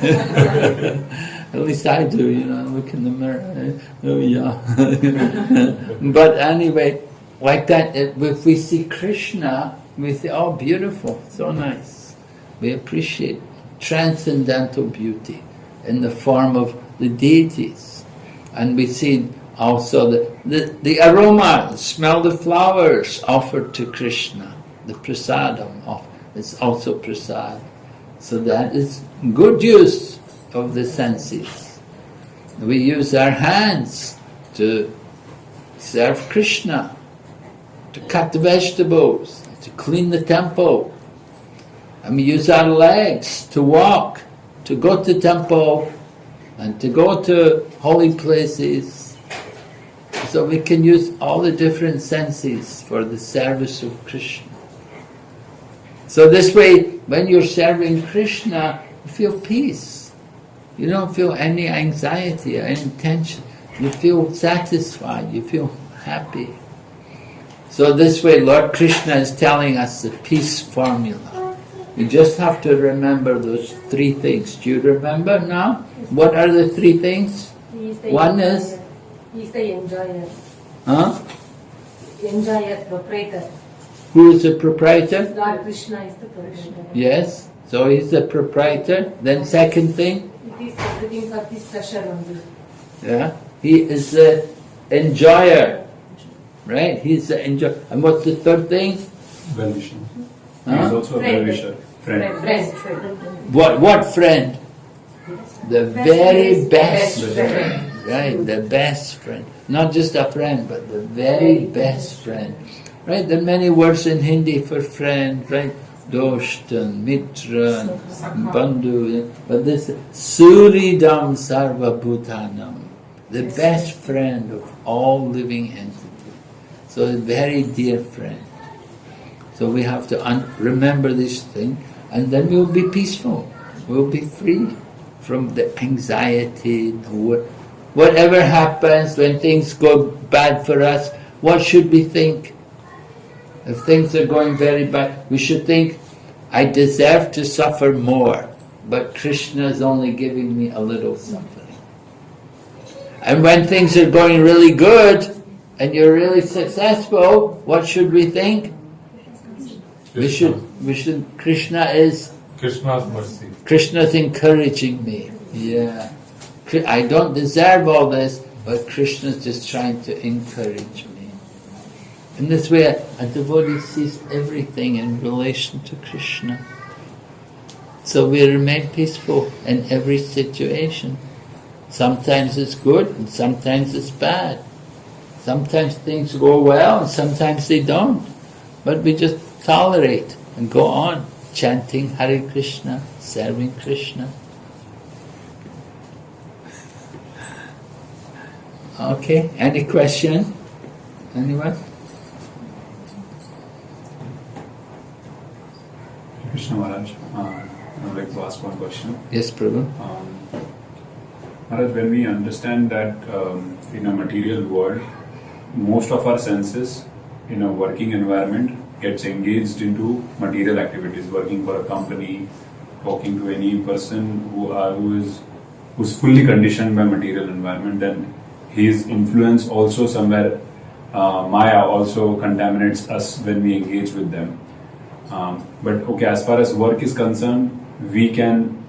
At least I do, look in the mirror, oh yeah. But anyway, like that, if we see Krishna, we say, oh beautiful, so nice. We appreciate transcendental beauty in the form of the deities. And we see also the aroma, smell the flowers offered to Krishna. The prasadam is also prasad. So that is good use of the senses. We use our hands to serve Krishna, to cut the vegetables, to clean the temple. And we use our legs to walk, to go to temple, and to go to holy places. So we can use all the different senses for the service of Krishna. So this way, when you're serving Krishna, you feel peace. You don't feel any anxiety or any tension. You feel satisfied, you feel happy. So this way, Lord Krishna is telling us the peace formula. You just have to remember those three things. Do you remember now? What are the three things? One is? He's the enjoyer. Huh? Enjoyer, proprietor. Who is the proprietor? Lord Krishna is the proprietor. Yes, so he's the proprietor. Then second thing? It is everything for his pleasure only. Yeah, he is the enjoyer. Right? He's the enjoyer. And what's the third thing? Well-wisher. He Huh? is also a Friend. well-wisher. Friend. Friend. What friend? The very best Best friend. friend. Right, the best friend. Not just a friend, but the very best friend. Right, there are many words in Hindi for friend, right? Doshtan, Mitra, Bandhu. But this Suridam Sarva Bhutanam, the best friend of all living entities. So a very dear friend. So we have to remember this thing, and then we'll be peaceful. We'll be free from the anxiety, whatever happens when things go bad for us. What should we think? If things are going very bad, we should think, I deserve to suffer more, but Krishna is only giving me a little suffering. And when things are going really good, and you're really successful, what should we think? We should, Krishna is Krishna's mercy. Krishna's encouraging me. Yeah. I don't deserve all this, but Krishna's just trying to encourage me. In this way, a devotee sees everything in relation to Krishna. So we remain peaceful in every situation. Sometimes it's good and sometimes it's bad. Sometimes things go well and sometimes they don't. But we just tolerate and go on chanting Hare Krishna, serving Krishna. Okay, any question? Anyone? Krishna Maharaj, I would like to ask one question. Yes, Prabhu. Maharaj, when we understand that in a material world, most of our senses in a working environment gets engaged into material activities, working for a company, talking to any person who's fully conditioned by material environment, then his influence also somewhere, Maya also contaminates us when we engage with them. But okay, as far as work is concerned, we can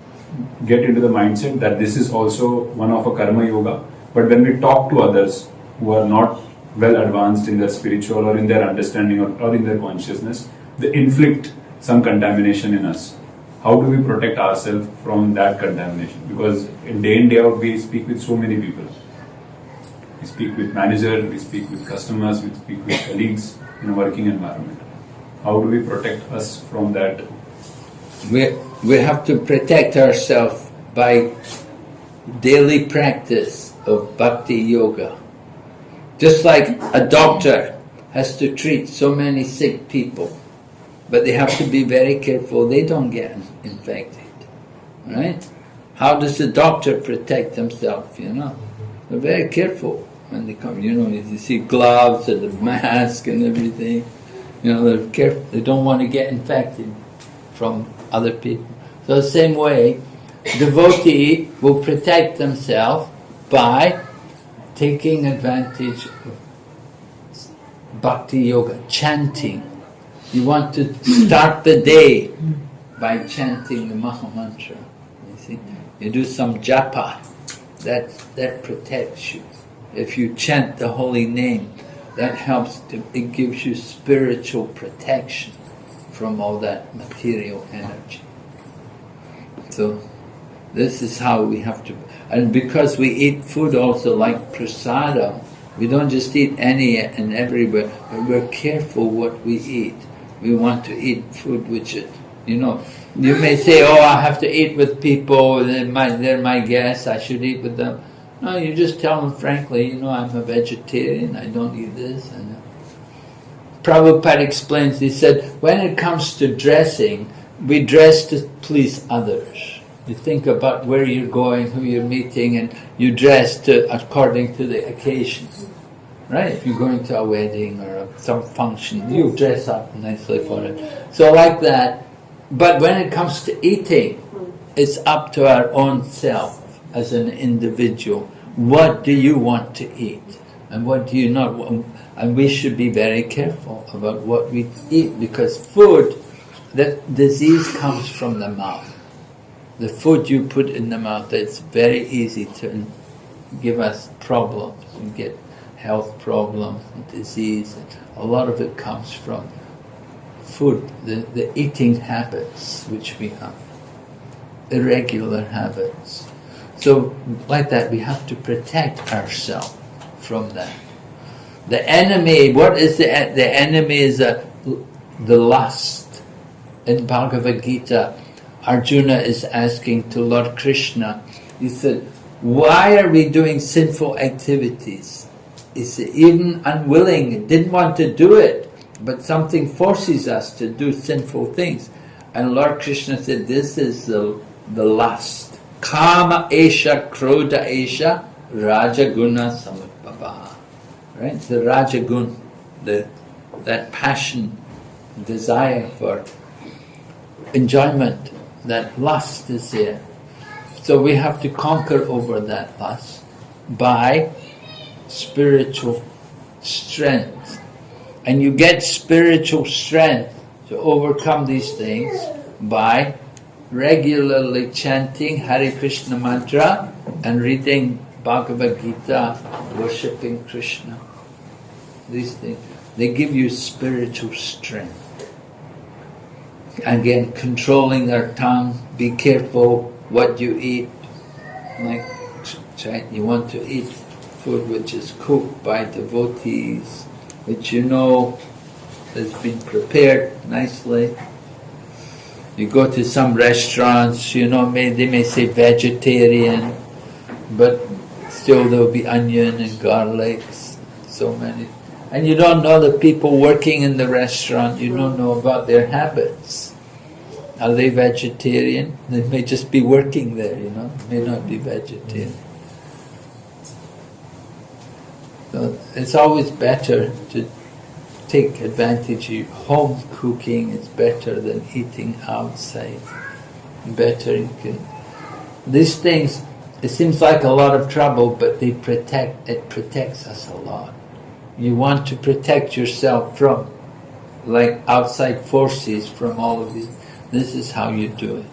get into the mindset that this is also one of a karma yoga. But when we talk to others who are not well advanced in their spiritual or in their understanding or in their consciousness, they inflict some contamination in us. How do we protect ourselves from that contamination? Because in day in, day out, we speak with so many people. We speak with managers, we speak with customers, we speak with colleagues in a working environment. How do we protect us from that? We have to protect ourselves by daily practice of bhakti yoga. Just like a doctor has to treat so many sick people, but they have to be very careful they don't get infected. Right? How does the doctor protect himself, They're very careful when they come, you see gloves and the mask and everything. They're careful, they don't want to get infected from other people. So the same way, devotee will protect themselves by taking advantage of bhakti yoga, chanting. You want to start the day by chanting the Maha Mantra. You see, you do some japa, that protects you. If you chant the holy name, that helps it gives you spiritual protection from all that material energy. So this is how we have to, and because we eat food also like prasada, we don't just eat any and everywhere, but we're careful what we eat. We want to eat food which is, you may say, oh, I have to eat with people, they're my guests, I should eat with them. No, you just tell them frankly, I'm a vegetarian, I don't eat this. And Prabhupada explains, he said, when it comes to dressing, we dress to please others. You think about where you're going, who you're meeting, and you dress according to the occasion. Right? If you're going to a wedding or some function, you dress up nicely for it. So like that. But when it comes to eating, it's up to our own self as an individual. What do you want to eat? And what do you not want? And we should be very careful about what we eat, because food, that disease comes from the mouth. The food you put in the mouth, it's very easy to give us problems and get health problems and disease. A lot of it comes from food, the eating habits which we have, irregular habits. So like that, we have to protect ourselves from that. The enemy, what is the enemy? Is the lust. In Bhagavad Gita, Arjuna is asking to Lord Krishna, he said, why are we doing sinful activities? He said, even unwilling, didn't want to do it, but something forces us to do sinful things. And Lord Krishna said, this is the lust. Kama esha, krodha esha, rajaguna samudbhava. Right? The rajagun, that passion, desire for enjoyment, that lust is there. So we have to conquer over that lust by spiritual strength. And you get spiritual strength to overcome these things by regularly chanting Hare Krishna mantra and reading Bhagavad Gita, worshipping Krishna. These things, they give you spiritual strength. Again, controlling our tongue, be careful what you eat. Like, you want to eat food which is cooked by devotees, which has been prepared nicely. You go to some restaurants, they may say vegetarian, but still there'll be onion and garlic, so many. And you don't know the people working in the restaurant, you don't know about their habits. Are they vegetarian? They may just be working there, may not be vegetarian. So it's always better to take advantage of home cooking. It's better than eating outside. These things, it seems like a lot of trouble, but it protects us a lot. You want to protect yourself from outside forces, from all of these. This is how you do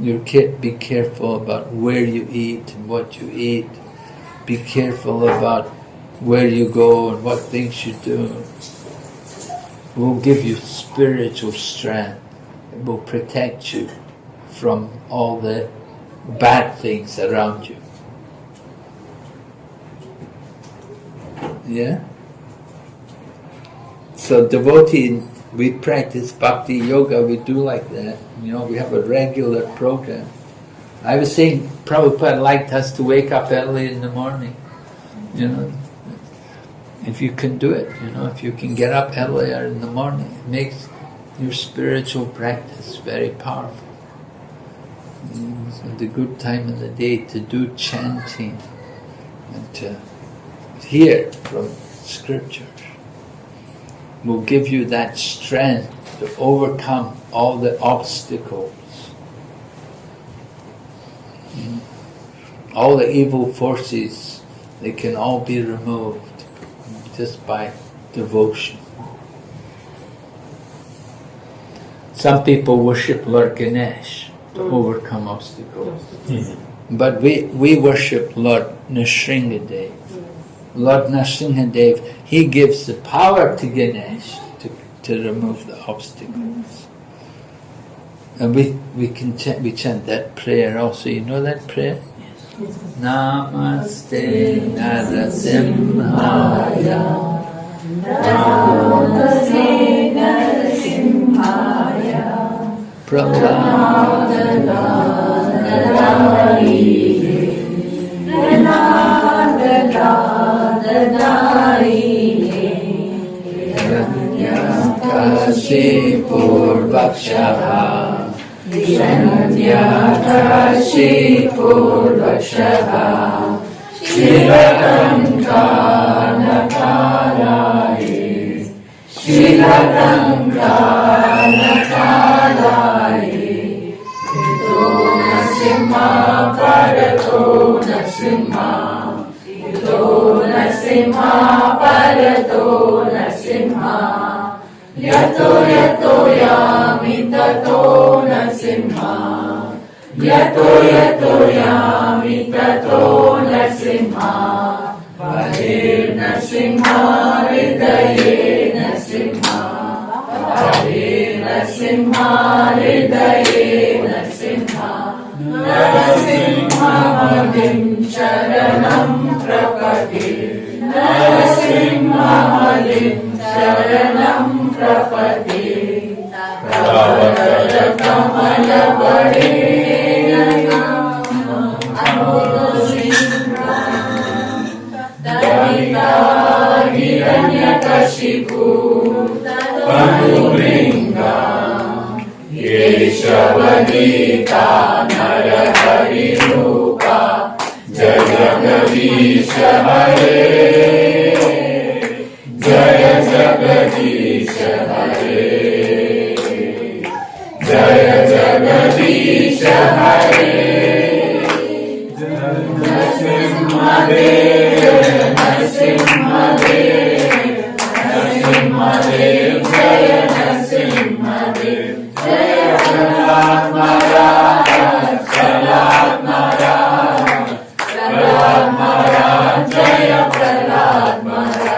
it. Be careful about where you eat and what you eat. Be careful about where you go and what things you do. It will give you spiritual strength. It will protect you from all the bad things around you. Yeah? So devotee, we practice bhakti yoga, we do like that. We have a regular program. I was saying Prabhupada liked us to wake up early in the morning. If you can do it, if you can get up earlier in the morning, it makes your spiritual practice very powerful. It's a good time in the day to do chanting and to hear from scriptures. Will give you that strength to overcome all the obstacles. All the evil forces, they can all be removed just by devotion. Some people worship Lord Ganesh to overcome obstacles. But we worship Lord Nrsimhadev. Lord Nrsimhadev, he gives the power to Ganesh to remove the obstacles. And we chant that prayer also. You know that prayer? Yes. Namaste Narasimhaya. Namaste Narasimhaya. Kasipurvakshaha Shanyakashipurvakshaha Shilakankanakalaye Shilakankanakalaye Ito Nasimha Parato Nasimha Ito Nasimha Parato Nasimha Yato yato yami tato nasimha Yato yato yami tato nasimha Hare nasimha hridaye nasimha Hare nasimha hridaye nasimha Narasimha malim sharanam prapati Narasimha malim sharanam prapati Pravakara kamala varena Dalita hiranyakashipu Panubringa Yeshavadita narahari rupa Jagadisha Hare Jaya Jagadisha Hare Jaya Jagadisha Hare Narasimhadev Narasimhadev Narasimhadev Jaya Narasimhadev Jaya Prahlad Maharaj Prahlad Maharaj Prahlad Maharaj Jaya Prahlad Maharaj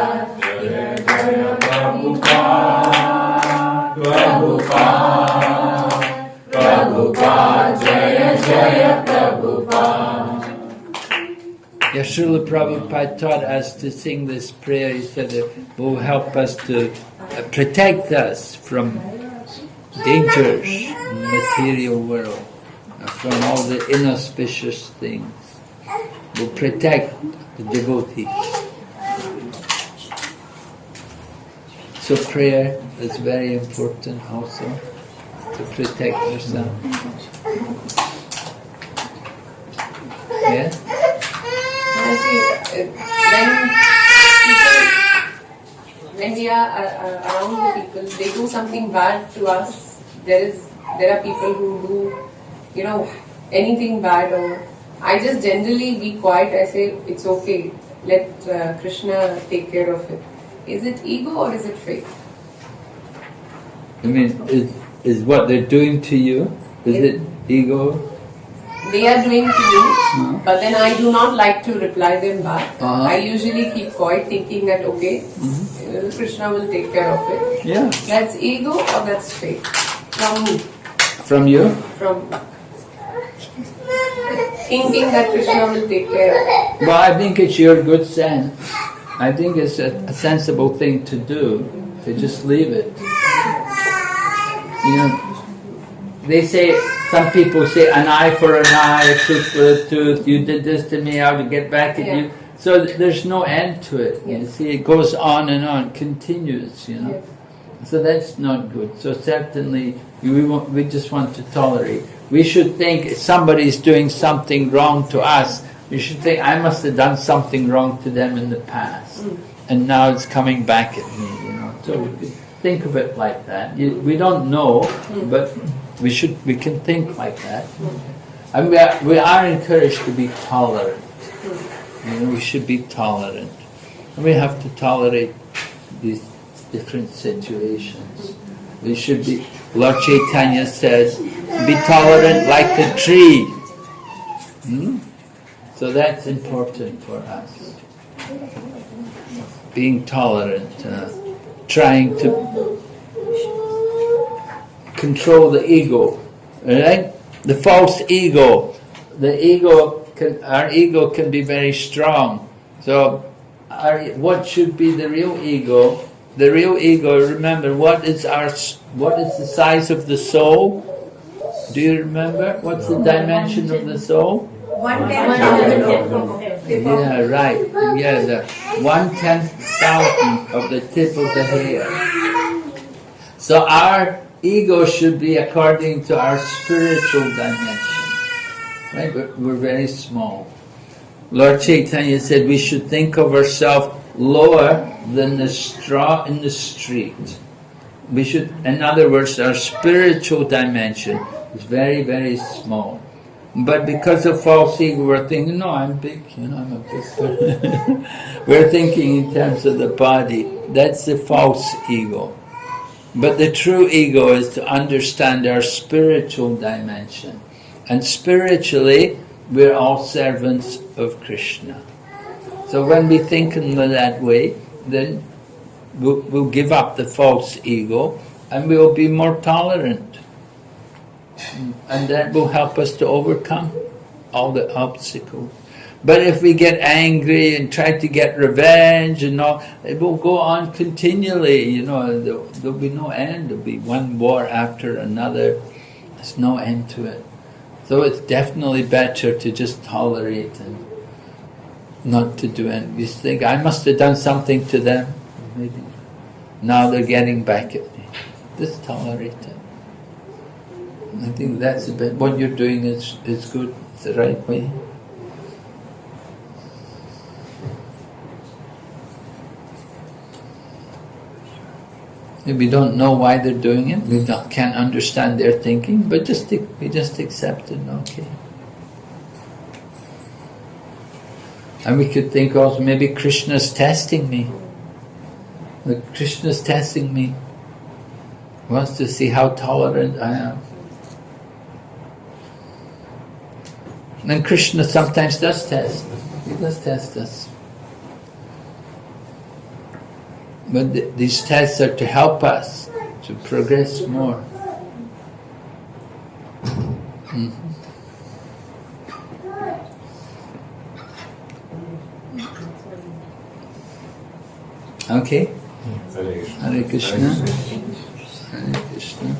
Prabhupada, Jaya Jaya Prabhupada. Srila Prabhupada taught us to sing this prayer. He said it will help us to protect us from dangers in the material world, from all the inauspicious things. Will protect the devotees. So prayer is very important also, to protect yourself. Yeah? When we are around the people, they do something bad to us. There are people who do, anything bad, or I just generally be quiet. I say it's okay. Let Krishna take care of it. Is it ego or is it faith? I mean, is what they're doing to you? Is it ego? They are doing to you, but then I do not like to reply them back. I usually keep quiet, thinking that okay, Krishna will take care of it. Yeah. That's ego or that's faith? From who? From you? From thinking that Krishna will take care of it. Well, I think it's your good sense. I think it's a sensible thing to do, to just leave it. They say, some people say, an eye for an eye, a tooth for a tooth, you did this to me, I will get back at you. So there's no end to it. You see, it goes on and on, continues, Yes. So that's not good. So certainly, we just want to tolerate. We should think if somebody is doing something wrong to us, we should think, I must have done something wrong to them in the past. And now it's coming back at me, So think of it like that. We don't know, but we can think like that. And we are encouraged to be tolerant. We should be tolerant. And we have to tolerate these different situations. We should be, Lord Chaitanya said, be tolerant like the tree. So that's important for us. Being tolerant, trying to control the ego, right? The false ego. Our ego can be very strong. So, what should be the real ego? The real ego. Remember, what is the size of the soul? Do you remember? What's the dimension of the soul? 1/10. Yeah, right. Yeah, the 1/10,000th of the tip of the hair. So our ego should be according to our spiritual dimension. Right? We're very small. Lord Chaitanya said we should think of ourselves lower than the straw in the street. We should, in other words, our spiritual dimension is very, very small. But because of false ego, we're thinking, no, I'm big, I'm a big person. We're thinking in terms of the body. That's the false ego. But the true ego is to understand our spiritual dimension. And spiritually, we're all servants of Krishna. So when we think in that way, then we'll give up the false ego and we'll be more tolerant. And that will help us to overcome all the obstacles. But if we get angry and try to get revenge and all, it will go on continually, there'll be no end. There'll be one war after another. There's no end to it. So it's definitely better to just tolerate and not to do anything. You think, I must have done something to them. Maybe now they're getting back at me. Just tolerate it. I think that's a bit, what you're doing is good, it's the right way. If we don't know why they're doing it, we can't understand their thinking, but we just accept it, okay. And we could think also, maybe Krishna's testing me. Krishna's testing me. Wants to see how tolerant I am. And Krishna sometimes does test. He does test us. But these tests are to help us to progress more. Okay? Hare Krishna. Hare Krishna.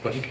Wait.